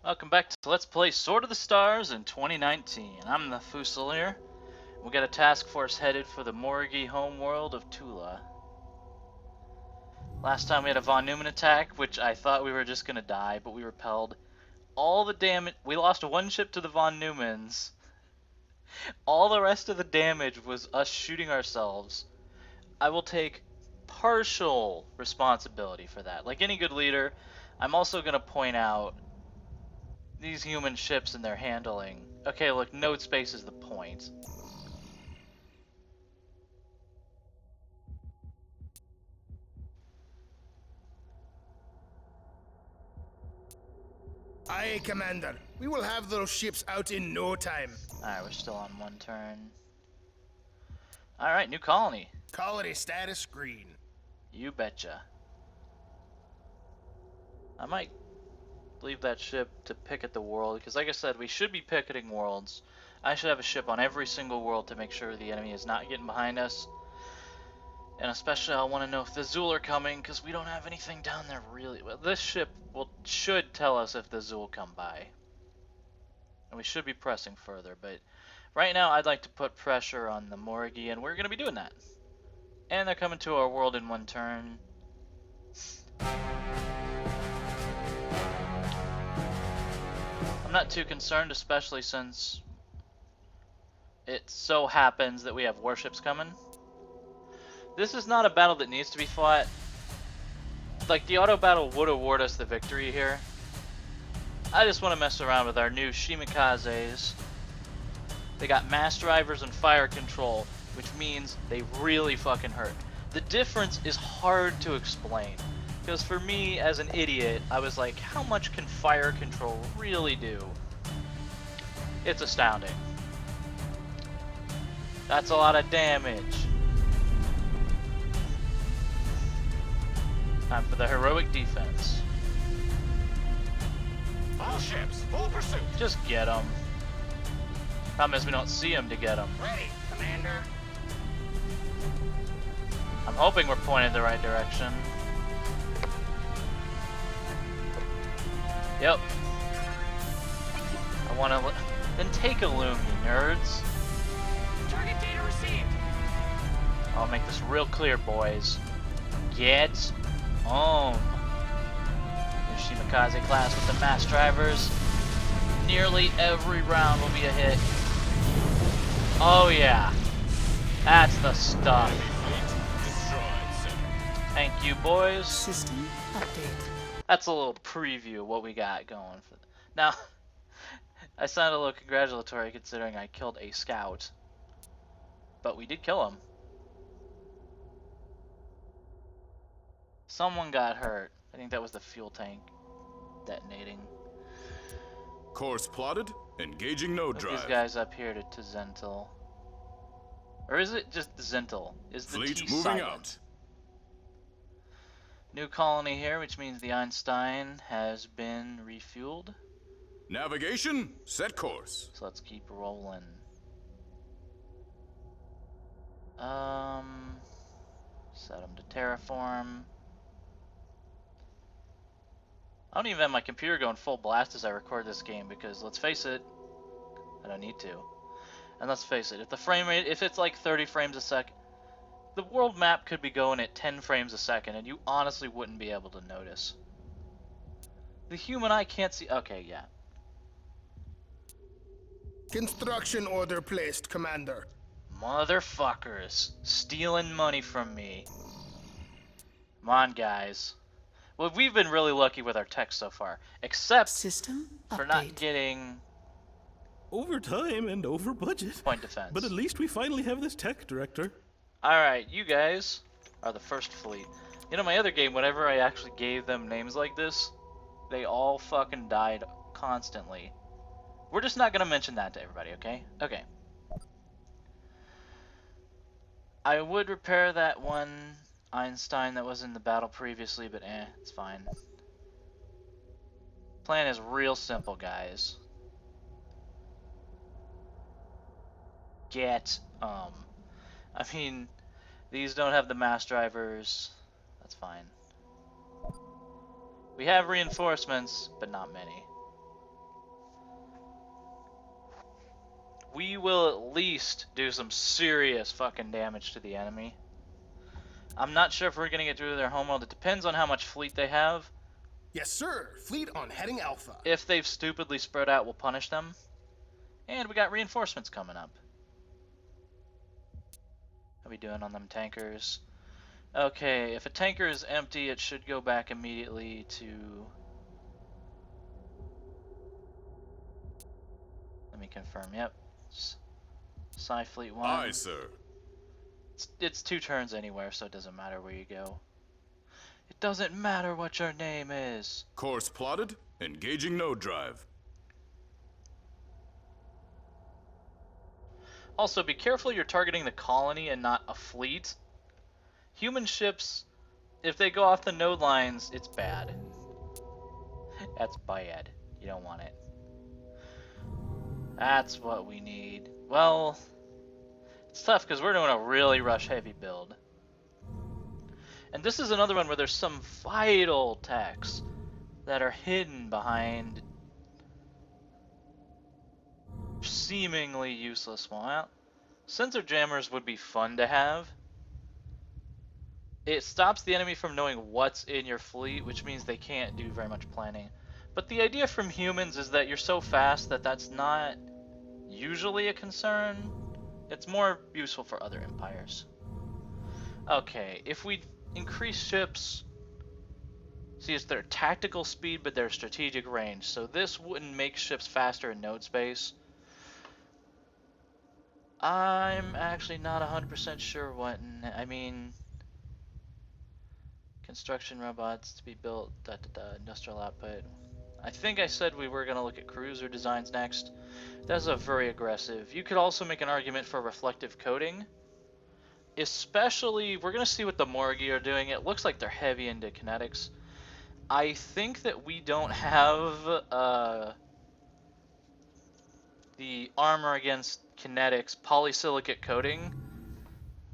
Welcome back to Let's Play Sword of the Stars in 2019. I'm the Fusilier. We got a task force headed for the Morrigi homeworld of Tula. Last time we had a von Neumann attack, which I thought we were just gonna die, but we repelled all the damage. We lost one ship to the von Neumanns. All the rest of the damage was us shooting ourselves. I will take partial responsibility for that. Like any good leader, I'm also gonna point out these human ships and their handling. Okay, look, node space is the point. Aye, Commander. We will have those ships out in no time. Alright, we're still on one turn. Alright, new colony. Colony status green. You betcha. I might leave that ship to pick at the world, because like I said, we should be picketing worlds. I should have a ship on every single world to make sure the enemy is not getting behind us. And especially I want to know if the Zool are coming, because we don't have anything down there really. Well, this ship should tell us if the Zool come by. And we should be pressing further, but right now I'd like to put pressure on the Morrigi, and we're going to be doing that. And they're coming to our world in one turn. I'm not too concerned, especially since it so happens that we have warships coming. This is not a battle that needs to be fought. Like, the auto battle would award us the victory here. I just want to mess around with our new Shimikazes. They got mass drivers and fire control, which means they really fucking hurt. The difference is hard to explain. Because for me, as an idiot, I was like, how much can fire control really do? It's astounding. That's a lot of damage. Time for the heroic defense. All ships, full pursuit. Just get them. Problem is we don't see them to get them. Ready, Commander. I'm hoping we're pointed the right direction. Yep. I want to... Then take a loom, you nerds. Target data received. I'll make this real clear, boys. Get home. The Shimikaze class with the mass drivers. Nearly every round will be a hit. Oh yeah. That's the stuff. Thank you, boys. System update. That's a little preview of what we got going for. Now, I sound a little congratulatory considering I killed a scout, but we did kill him. Someone got hurt. I think that was the fuel tank detonating. Course plotted. Engaging node Put drive. these guys up here to Zentil. Or is it just Zentil? Is the Fleet T moving silent? out. New colony here, which means the Einstein has been refueled. Navigation. Set course. So let's keep rolling. Set them to terraform. I don't even have my computer going full blast as I record this game because, let's face it, I don't need to. And let's face it, if the frame rate, if it's like 30 frames a second, the world map could be going at 10 frames a second and you honestly wouldn't be able to notice. The human eye can't see. Okay, yeah. Construction order placed, Commander. Motherfuckers. Stealing money from me. Come on, guys. Well, we've been really lucky with our tech so far. Except System for update. not getting Over time and over budget. point defense. But at least we finally have this tech director. Alright, you guys are the first fleet. You know, my other game, whenever I actually gave them names like this, they all fucking died constantly. We're just not going to mention that to everybody, okay? Okay. I would repair that one Einstein that was in the battle previously, but it's fine. Plan is real simple, guys. Get, I mean, these don't have the mass drivers. That's fine. We have reinforcements, but not many. we will at least do some serious fucking damage to the enemy. I'm not sure if we're gonna get through their homeworld. It depends on how much fleet they have. Yes, sir. Fleet on heading Alpha. If they've stupidly spread out, we'll punish them. And we got reinforcements coming up. How we doing on them tankers? Okay, if a tanker is empty, it should go back immediately to... Let me confirm, yep. Psi Fleet 1. Aye, sir. It's 2 turns anywhere, so it doesn't matter where you go. It doesn't matter what your name is. Course plotted. Engaging node drive. Also, be careful you're targeting the colony and not a fleet. Human ships, if they go off the node lines, it's bad. That's bad. You don't want it. That's what we need. Well, it's tough because we're doing a really rush-heavy build. And this is another one where there's some vital techs that are hidden behind seemingly useless. Well, sensor jammers would be fun to have. It stops the enemy from knowing what's in your fleet, which means they can't do very much planning. But the idea from humans is that you're so fast that that's not usually a concern. It's more useful for other empires. Okay, if we increase ships... See, it's their tactical speed, but their strategic range. So this wouldn't make ships faster in node space. I'm actually not 100% sure what... I mean... Construction robots to be built, industrial output. I think I said we were going to look at cruiser designs next. That's a very aggressive. You could also make an argument for reflective coating. Especially, we're going to see what the Morrigi are doing. It looks like they're heavy into kinetics. I think that we don't have the armor against kinetics polysilicate coating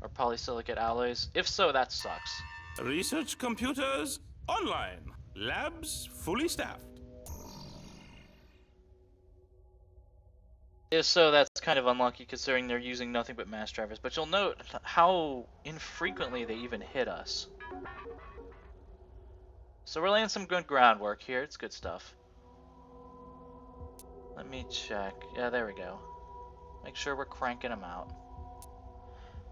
or polysilicate alloys. If so, that sucks. Research computers online. Labs fully staffed. If so, that's kind of unlucky considering they're using nothing but mass drivers. But you'll note how infrequently they even hit us. So we're laying some good groundwork here. It's good stuff. Let me check. Yeah, there we go. Make sure we're cranking them out.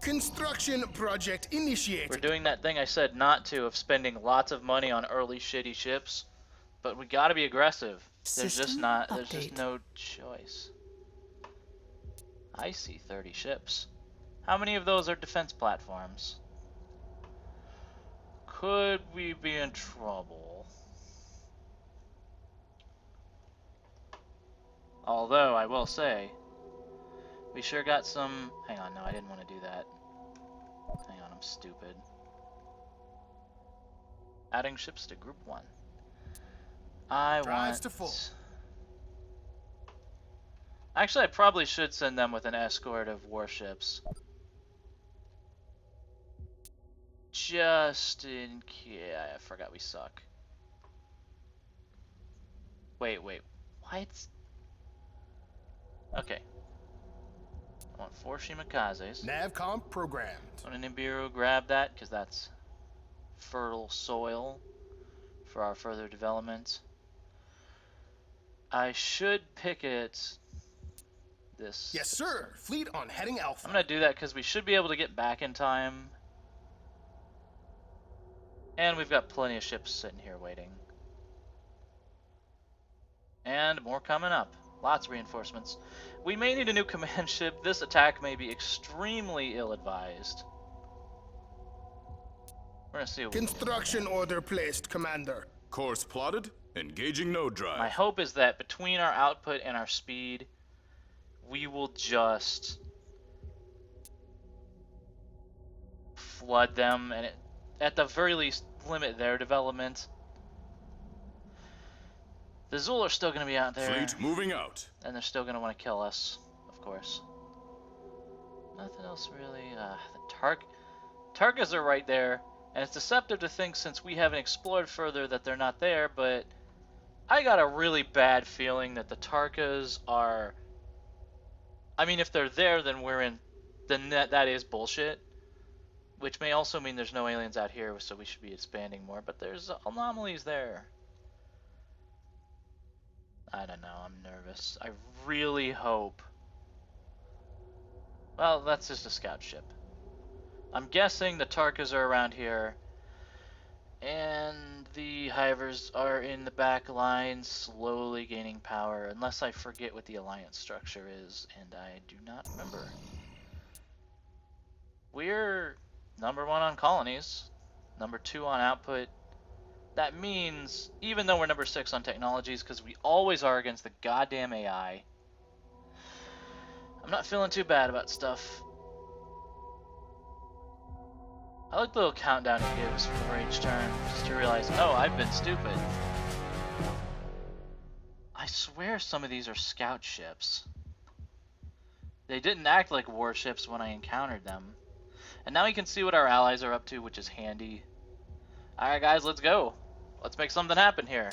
Construction project initiated. We're doing that thing I said not to, of spending lots of money on early shitty ships. But we gotta be aggressive. There's just no choice. I see 30 ships. How many of those are defense platforms? Could we be in trouble? Although, I will say, we sure got some... Hang on, no, I didn't want to do that. Hang on, I'm stupid. Adding ships to Group 1. Drives to full. Actually, I probably should send them with an escort of warships. Just in case. I forgot we suck. Wait. What? Okay. I want 4 Shimikazes. Navcom programmed. Want an Nibiru, grab that, because that's fertile soil for our further development. I should picket this. Yes, sir. Fleet on heading Alpha. I'm going to do that because we should be able to get back in time. And we've got plenty of ships sitting here waiting. And more coming up. Lots of reinforcements. We may need a new command ship. This attack may be extremely ill-advised. We're going to see what Construction order placed, Commander. Course plotted. Engaging node drive. My hope is that between our output and our speed, we will just flood them and at the very least limit their development. The Zul are still going to be out there. Fleet moving out. And they're still going to want to kill us, of course. Nothing else really. The Tarkas are right there. And it's deceptive to think since we haven't explored further that they're not there, but I got a really bad feeling that the Tarkas are I mean, if they're there, then we're in. Then that is bullshit. Which may also mean there's no aliens out here, so we should be expanding more. But there's anomalies there. I don't know. I'm nervous. I really hope. Well, that's just a scout ship. I'm guessing the Tarkas are around here. And the Hivers are in the back line, slowly gaining power, unless I forget what the alliance structure is, and I do not remember. We're number 1 on colonies, number 2 on output. That means, even though we're number 6 on technologies, because we always are against the goddamn AI, I'm not feeling too bad about stuff. I like the little countdown it gives for each turn, just to realize, oh, I've been stupid. I swear some of these are scout ships. They didn't act like warships when I encountered them. And now we can see what our allies are up to, which is handy. Alright guys, let's go. Let's make something happen here.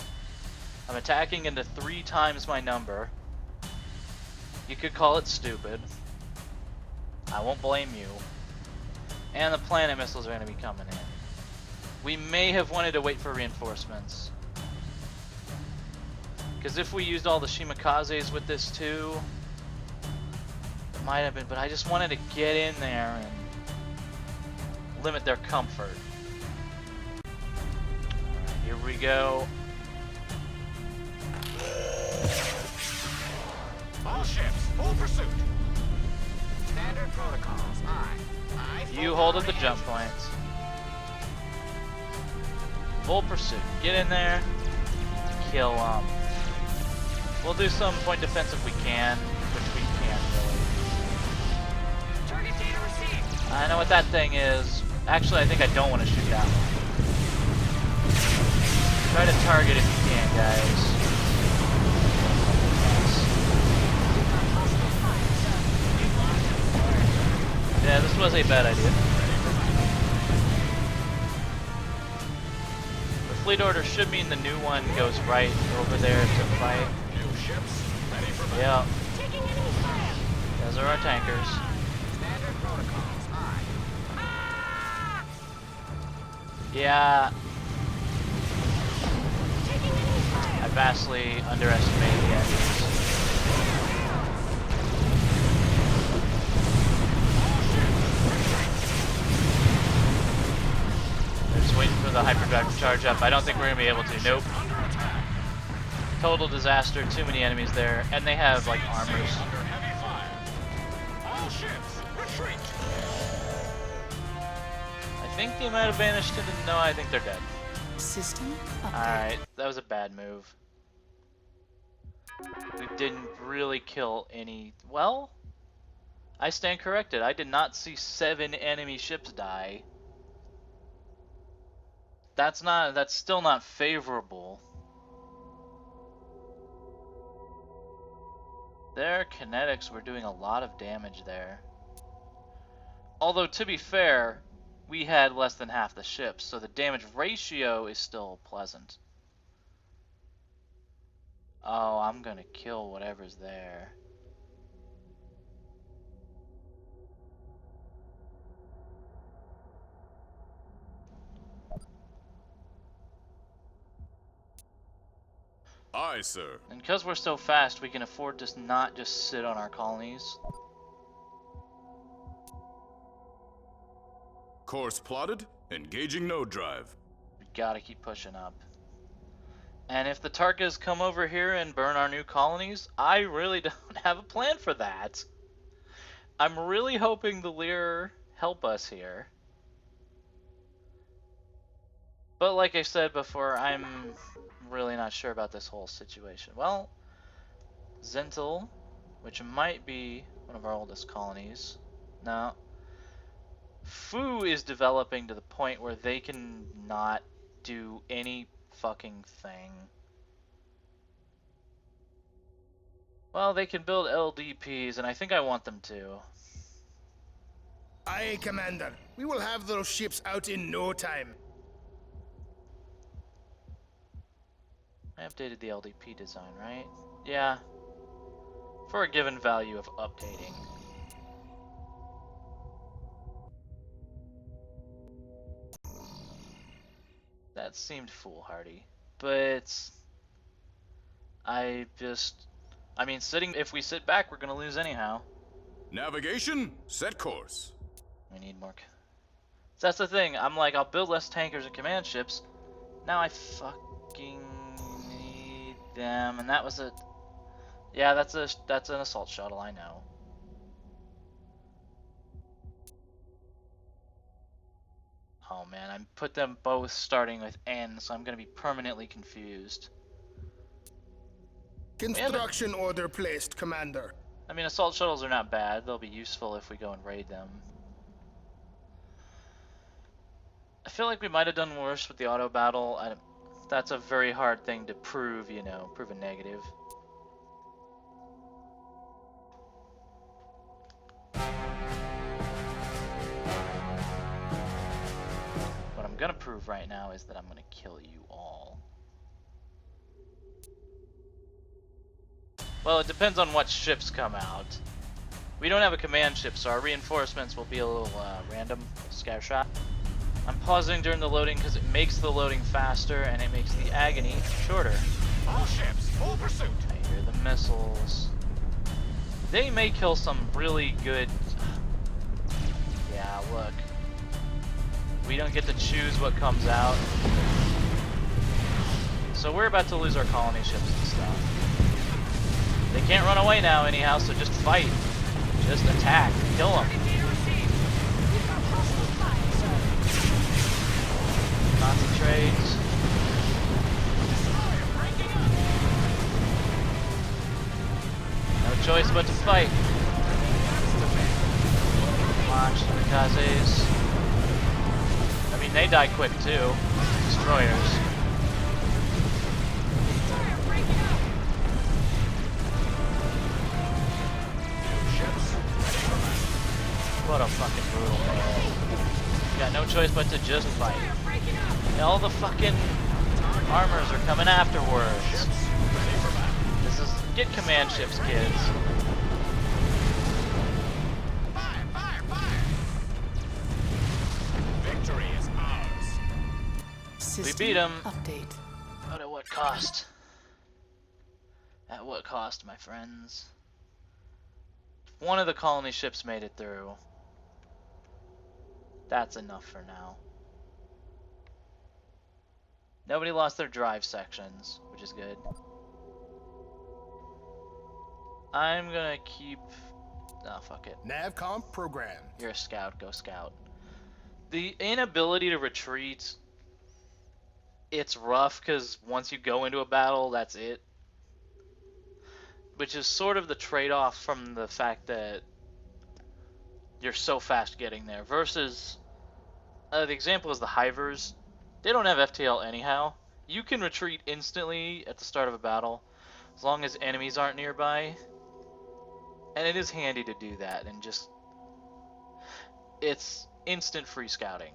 I'm attacking into 3 times my number. You could call it stupid. I won't blame you. And the planet missiles are going to be coming in. We may have wanted to wait for reinforcements. Because if we used all the Shimikazes with this too, it might have been, but I just wanted to get in there and limit their comfort. Alright, here we go. All ships, full pursuit. Standard protocols, aye. You hold at the jump points. Full pursuit. Get in there. Kill them. We'll do some point defense if we can, which we can't really. Target data received. I know what that thing is. Actually, I think I don't want to shoot that one. Try to target if you can, guys. Yeah, this was a bad idea. The fleet order should mean the new one goes right over there to fight. New ships, ready for Yeah, taking enemy fire. those are our tankers. Standard protocols, aye. Yeah, Taking enemy fire. I vastly underestimated the enemies. They're just waiting for the hyperdrive to charge up. I don't think we're going to be able to. Nope. Under attack. Total disaster. Too many enemies there. And they have, like, armors. Under heavy fire. All ships, retreat. I think they might have vanished into the... No, I think they're dead. System update. Alright, that was a bad move. We didn't really kill any... Well, I stand corrected. I did not see 7 enemy ships die. That's still not favorable. Their kinetics were doing a lot of damage there. Although, to be fair, we had less than half the ships, so the damage ratio is still pleasant. Oh, I'm gonna kill whatever's there. Aye, sir. And because we're so fast, we can afford to not just sit on our colonies. Course plotted. Engaging node drive. We gotta keep pushing up. And if the Tarkas come over here and burn our new colonies, I really don't have a plan for that. I'm really hoping the Lear help us here. But like I said before, I'm really not sure about this whole situation. Well, Zental, which might be one of our oldest colonies. No. Fu is developing to the point where they can not do any fucking thing. Well, they can build LDPs, and I think I want them to. Aye, Commander. We will have those ships out in no time. I updated the LDP design, right? Yeah. for a given value of updating. That seemed foolhardy, but I mean, if we sit back, we're gonna lose anyhow. Navigation, set course. We need more. So that's the thing. I'm like, I'll build less tankers and command ships. Now I fucking need them, and that was a. Yeah, that's an assault shuttle. I know. Oh man, I put them both starting with N, so I'm gonna be permanently confused. Construction order placed, Commander. I mean, assault shuttles are not bad. They'll be useful if we go and raid them. I feel like we might have done worse with the auto battle. That's a very hard thing to prove, you know, prove a negative. What I'm gonna prove right now is that I'm gonna kill you all. Well, it depends on what ships come out. We don't have a command ship, so our reinforcements will be a little random, scatter shot. I'm pausing during the loading because it makes the loading faster and it makes the agony shorter. All ships, full pursuit. I hear the missiles. They may kill some really good... Yeah, look. We don't get to choose what comes out. So we're about to lose our colony ships and stuff. They can't run away now anyhow, so just fight. Just attack. Kill them. Concentrate. No choice but to fight. Launch the kamikazes. I mean, they die quick too. Destroyers. What a fucking brutal battle. You got no choice but to just fight. And all the fucking armors are coming afterwards. This is... Get command ships, kids. Fire, fire, fire! Victory is ours. System beat 'em. Update. But at what cost? At what cost, my friends? One of the colony ships made it through. That's enough for now. Nobody lost their drive sections, which is good. I'm gonna keep... Oh, fuck it. Navcom programmed. You're a scout, go scout. The inability to retreat, it's rough because once you go into a battle, that's it. Which is sort of the trade-off from the fact that you're so fast getting there. Versus, the example is the Hivers. They don't have FTL anyhow. You can retreat instantly at the start of a battle, as long as enemies aren't nearby. And it is handy to do that, and just... It's instant free scouting.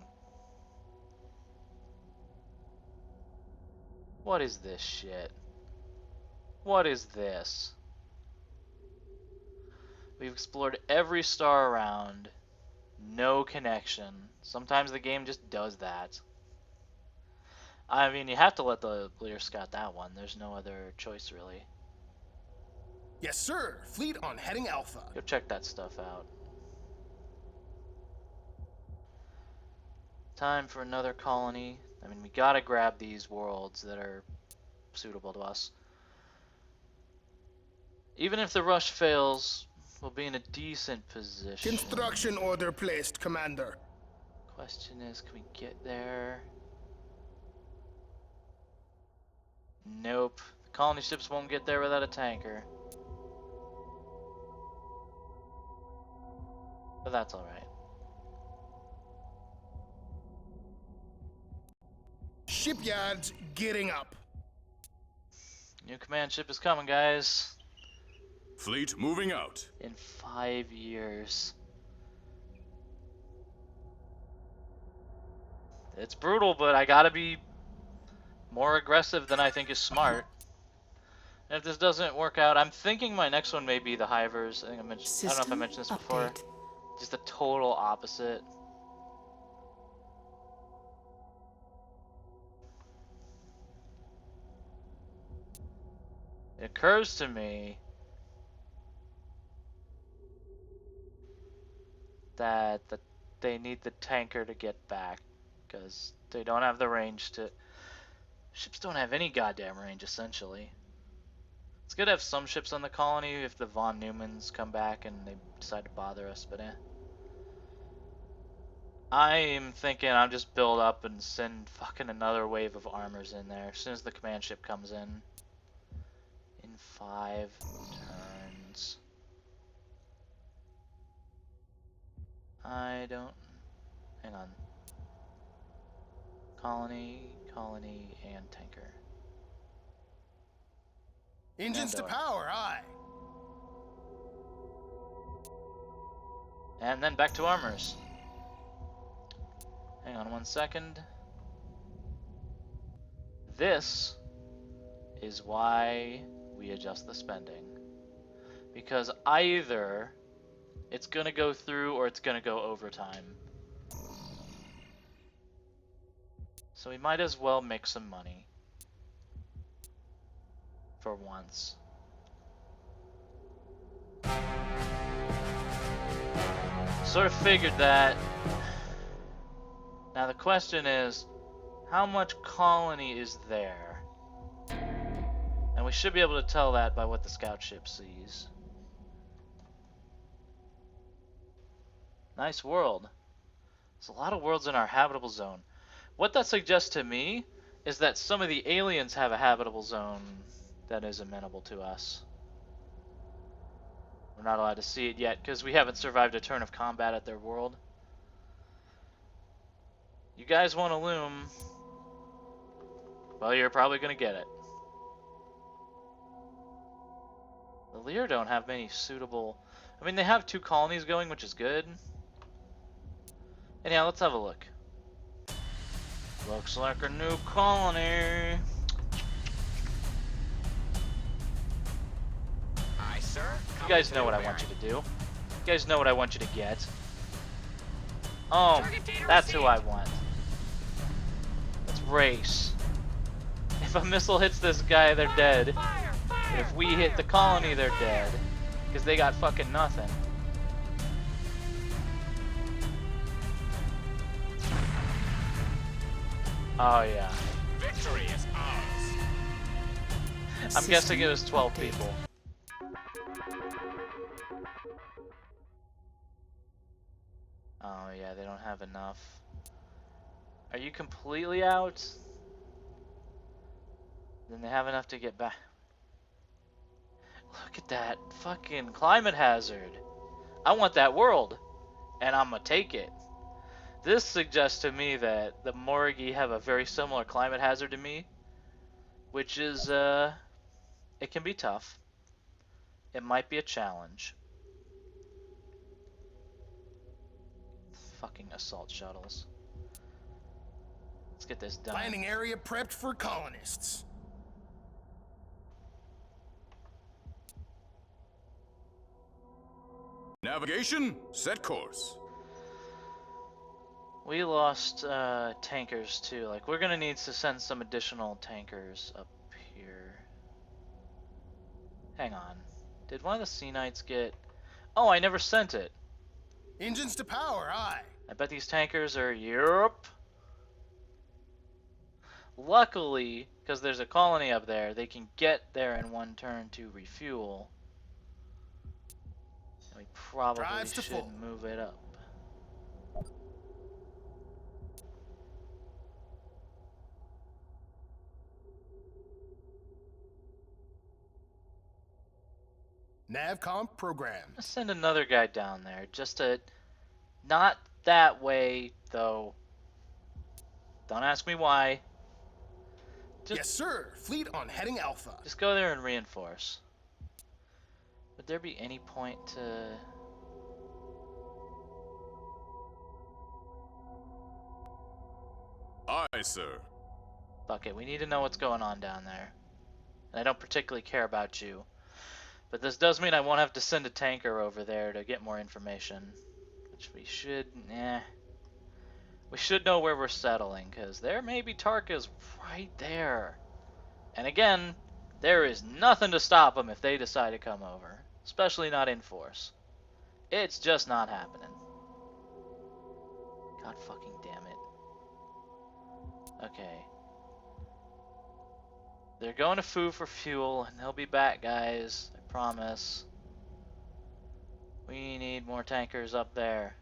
What is this shit? What is this? We've explored every star around. No connection. Sometimes the game just does that. I mean, you have to let the leader scout that one. There's no other choice, really. Yes, sir. Fleet on heading Alpha. Go check that stuff out. Time for another colony. I mean, we gotta grab these worlds that are suitable to us. Even if the rush fails, we'll be in a decent position. Construction order placed, Commander. Question is, can we get there? Nope. The colony ships won't get there without a tanker. But that's alright. Shipyards getting up. New command ship is coming, guys. Fleet moving out. In 5 years. It's brutal, but I gotta be more aggressive than I think is smart. And if this doesn't work out, I'm thinking my next one may be the Hivers. I think I don't know if I System mentioned this before. update. Just the total opposite. It occurs to me that they need the tanker to get back because they don't have the range to. Ships don't have any goddamn range, essentially. It's good to have some ships on the colony if the Von Neumanns come back and they decide to bother us, but I'm thinking I'll just build up and send fucking another wave of armors in there as soon as the command ship comes in. In 5 turns. I don't... Hang on. Colony, and tanker. Engines to Door. power, aye. And then back to armors. Hang on 1 second. This is why we adjust the spending. Because either it's gonna go through or it's gonna go overtime. So we might as well make some money. For once. Sort of figured that. Now the question is, how much colony is there? And we should be able to tell that by what the scout ship sees. Nice world. There's a lot of worlds in our habitable zone. What that suggests to me is that some of the aliens have a habitable zone that is amenable to us. We're not allowed to see it yet because we haven't survived a turn of combat at their world. You guys want a loom? Well, you're probably gonna get it. The Lear don't have many suitable... I mean, they have 2 colonies going, which is good. Anyhow, let's have a look. Looks like a new colony. Aye, sir. You guys know what I want you to do. You guys know what I want you to get. Oh, that's who I want. Let's race. If a missile hits this guy, they're dead. If we hit the colony, they're dead. Because they got fucking nothing. Oh yeah. Victory is ours. I'm guessing it was 12 people. Oh yeah, they don't have enough. Are you completely out? Then they have enough to get back. Look at that fucking climate hazard. I want that world, and I'm gonna take it. This suggests to me that the Morrigi have a very similar climate hazard to me, which is, it can be tough. It might be a challenge. Fucking assault shuttles. Let's get this done. Landing area prepped for colonists. Navigation, set course. We lost tankers too. Like, we're gonna need to send some additional tankers up here. Hang on. Did one of the Sea Knights get... Oh, I never sent it. Engines to power, aye. I bet these tankers are Europe. Luckily, because there's a colony up there, they can get there in 1 turn to refuel. And we probably Drives to should full. move it up. Navcom programmed. Let's send another guy down there, just to... Not that way, though. Don't ask me why. Just, Yes, sir. Fleet on heading Alpha. just go there and reinforce. Would there be any point to... Aye, sir. Fuck it, we need to know what's going on down there. and I don't particularly care about you. But this does mean I won't have to send a tanker over there to get more information. Which we should, we should know where we're settling, because there may be Tarkas right there. And again, there is nothing to stop them if they decide to come over. Especially not in force. It's just not happening. God fucking damn it. Okay. They're going to Foo for fuel, and they'll be back, guys. I promise. We need more tankers up there.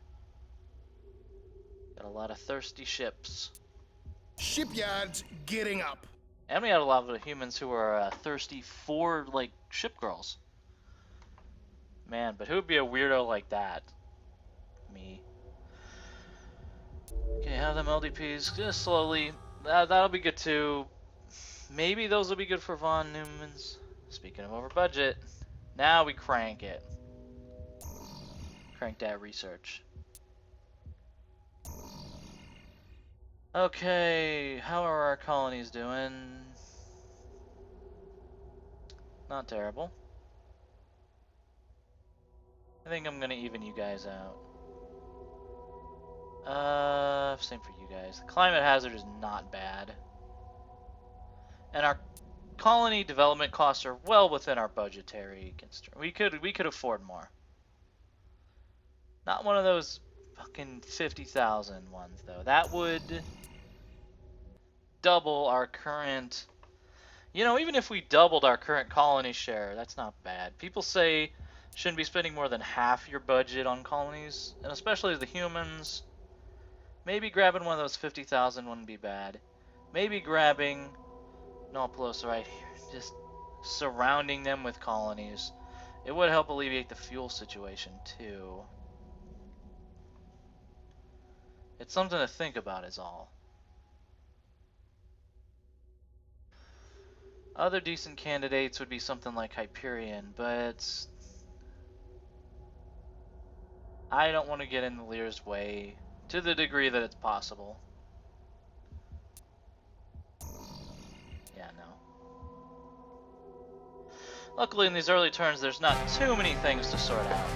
Got a lot of thirsty ships. Shipyards getting up. And we had a lot of humans who are thirsty for, like, ship girls. Man, but who would be a weirdo like that? Me. Okay, have them LDPs just slowly. That'll be good too. Maybe those will be good for Von Neumann's. Speaking of over budget, now we crank it. Crank that research. Okay, how are our colonies doing? Not terrible. I think I'm gonna even you guys out. Same for you guys. The climate hazard is not bad. And our colony development costs are well within our budgetary constraint. We could afford more. Not one of those fucking 50,000 ones though. That would double our current, you know, even if we doubled our current colony share, that's not bad. People say shouldn't be spending more than half your budget on colonies, and especially the humans. Maybe grabbing one of those 50,000 wouldn't be bad. Maybe grabbing Nauplius right here, just surrounding them with colonies. It would help alleviate the fuel situation too. It's something to think about is all. Other decent candidates would be something like Hyperion, but I don't want to get in the Lear's way to the degree that it's possible. Yeah, no. Luckily in these early turns there's not too many things to sort out.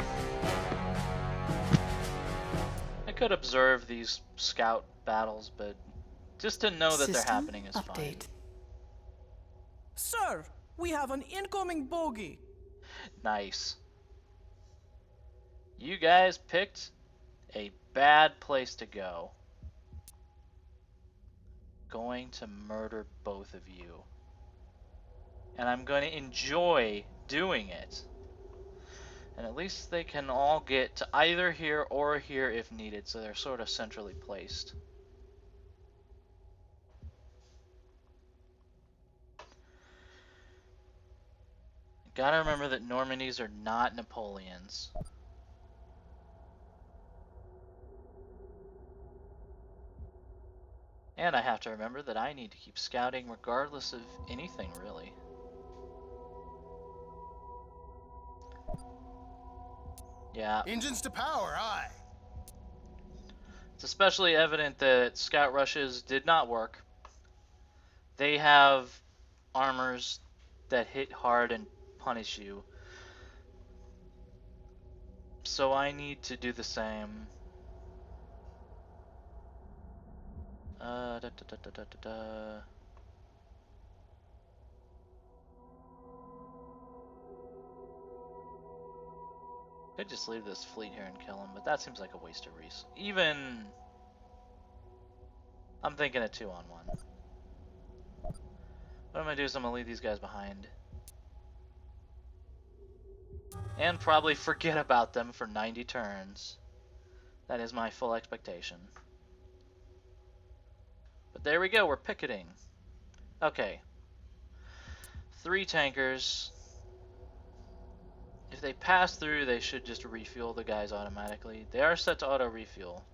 I could observe these scout battles, but just to know that they're happening is fine. Sir, we have an incoming bogey. Nice. You guys picked a bad place to go. Going to murder both of you. And I'm going to enjoy doing it. And at least they can all get to either here or here if needed, so they're sort of centrally placed. Gotta remember that Normandys are not Napoleons. And I have to remember that I need to keep scouting regardless of anything, really. Yeah. Engines to power, aye. It's especially evident that scout rushes did not work. They have armors that hit hard and punish you. So I need to do the same. Could just leave this fleet here and kill him, but that seems like a waste of resources. Even I'm thinking a 2-on-1. What I'm gonna do is I'm gonna leave these guys behind. And probably forget about them for 90 turns. That is my full expectation. But there we go, we're picketing. Okay. 3 tankers. If they pass through, they should just refuel the guys automatically. They are set to auto refuel.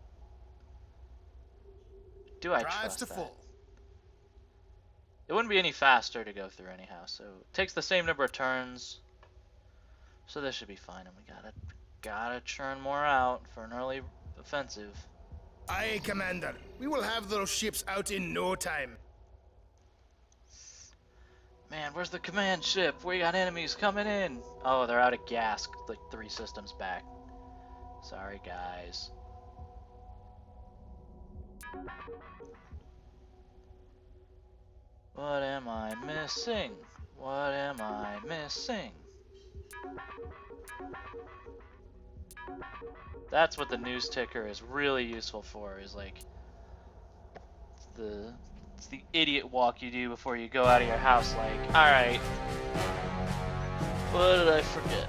Do I trust that? Full. It wouldn't be any faster to go through anyhow, so it takes the same number of turns. So this should be fine, and we gotta churn more out for an early offensive. Aye, Commander. We will have those ships out in no time. Man, where's the command ship? We got enemies coming in. Oh, they're out of gas, like 3 systems back. Sorry, guys. What am I missing? What am I missing? That's what the news ticker is really useful for, is like it's the idiot walk you do before you go out of your house, like, alright, what did I forget?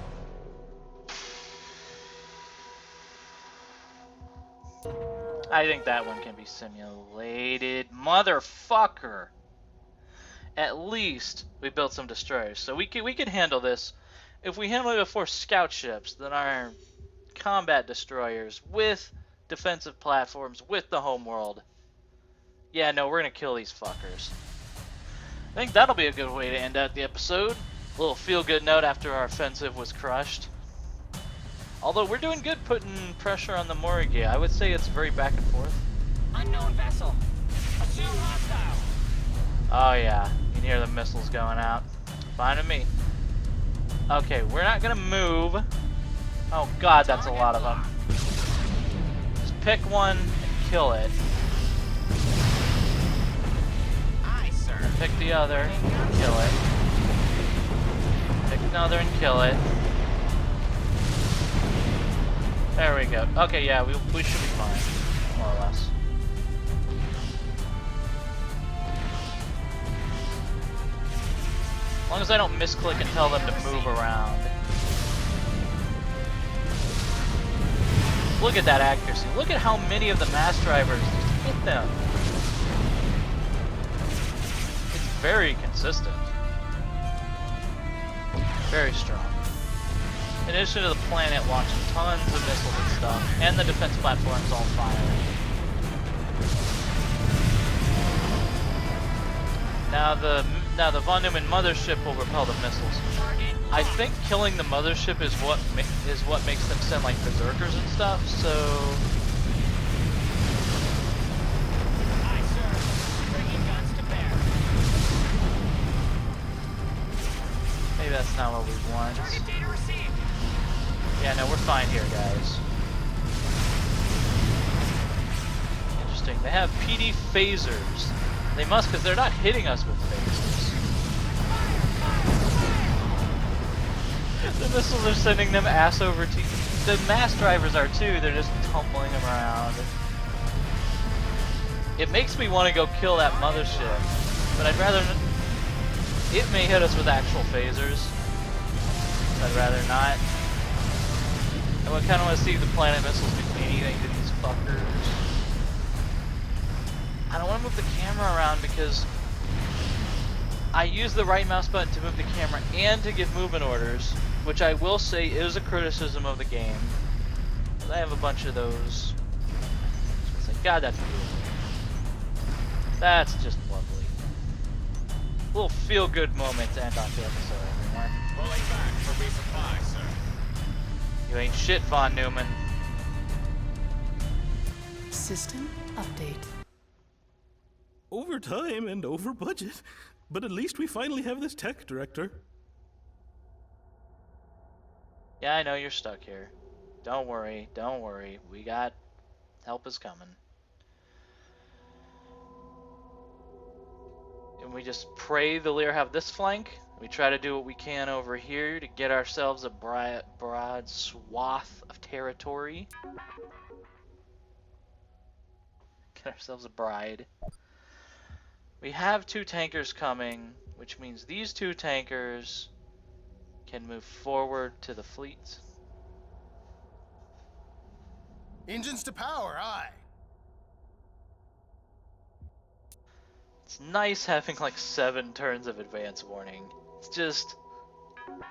I think that one can be simulated. Motherfucker! At least we built some destroyers, so we can handle this. If we handle it with 4 scout ships, then our combat destroyers with defensive platforms with the homeworld. Yeah, no, we're gonna kill these fuckers. I think that'll be a good way to end out the episode. A little feel-good note after our offensive was crushed. Although we're doing good putting pressure on the Morrigi. I would say it's very back and forth. Unknown vessel. Assume hostile. Oh yeah, you can hear the missiles going out. Fine with me. Okay, we're not gonna move. Oh god, that's a lot of them. Just pick one and kill it. Aye, sir. Pick the other and kill it. Pick another and kill it. There we go. Okay, yeah, we should be fine, more or less. As long as I don't misclick and tell them to move around. Look at that accuracy. Look at how many of the mass drivers just hit them. It's very consistent. Very strong. In addition to the planet launching tons of missiles and stuff, and the defense platforms all firing. Now the Von Neumann mothership will repel the missiles. I think killing the mothership is what makes them send like berserkers and stuff. So Aye, sir. Bringing guns to bear. maybe that's not what we want. Target data received. Yeah, no, we're fine here, guys. Interesting. They have PD phasers. They must, because they're not hitting us with phasers. The missiles are sending them ass over to... The mass drivers are too, they're just tumbling them around. It makes me want to go kill that mothership, but I'd rather... It may hit us with actual phasers. But I'd rather not. I kind of want to see if the planet missiles do anything to these fuckers. I don't want to move the camera around because I use the right mouse button to move the camera and to give movement orders, which I will say is a criticism of the game. I have a bunch of those. It's like, God, that's beautiful. That's just lovely. A little feel-good moment to end off the episode, everyone. Pulling back for resupply, sir. You ain't shit, Von Neumann. System update. Over time and over budget. But at least we finally have this tech director. Yeah, I know you're stuck here. Don't worry, don't worry. We got... help is coming. And we just pray the Lear have this flank. We try to do what we can over here to get ourselves a broad swath of territory. Get ourselves a bride. We have 2 tankers coming, which means these 2 tankers can move forward to the fleet. Engines to power, aye. It's nice having like 7 turns of advance warning. It's just...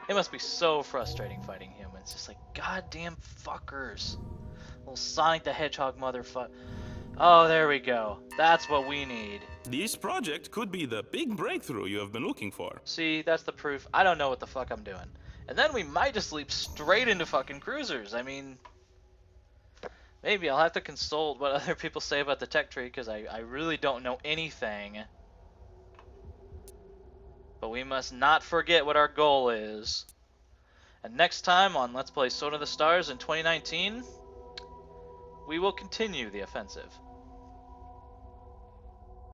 It must be so frustrating fighting humans. Just like, goddamn fuckers. Little Sonic the Hedgehog motherfucker. Oh, there we go. That's what we need. This project could be the big breakthrough you have been looking for. See, that's the proof. I don't know what the fuck I'm doing. And then we might just leap straight into fucking cruisers. I mean... Maybe I'll have to consult what other people say about the tech tree, because I really don't know anything. But we must not forget what our goal is. And next time on Let's Play Sword of the Stars in 2019, we will continue the offensive.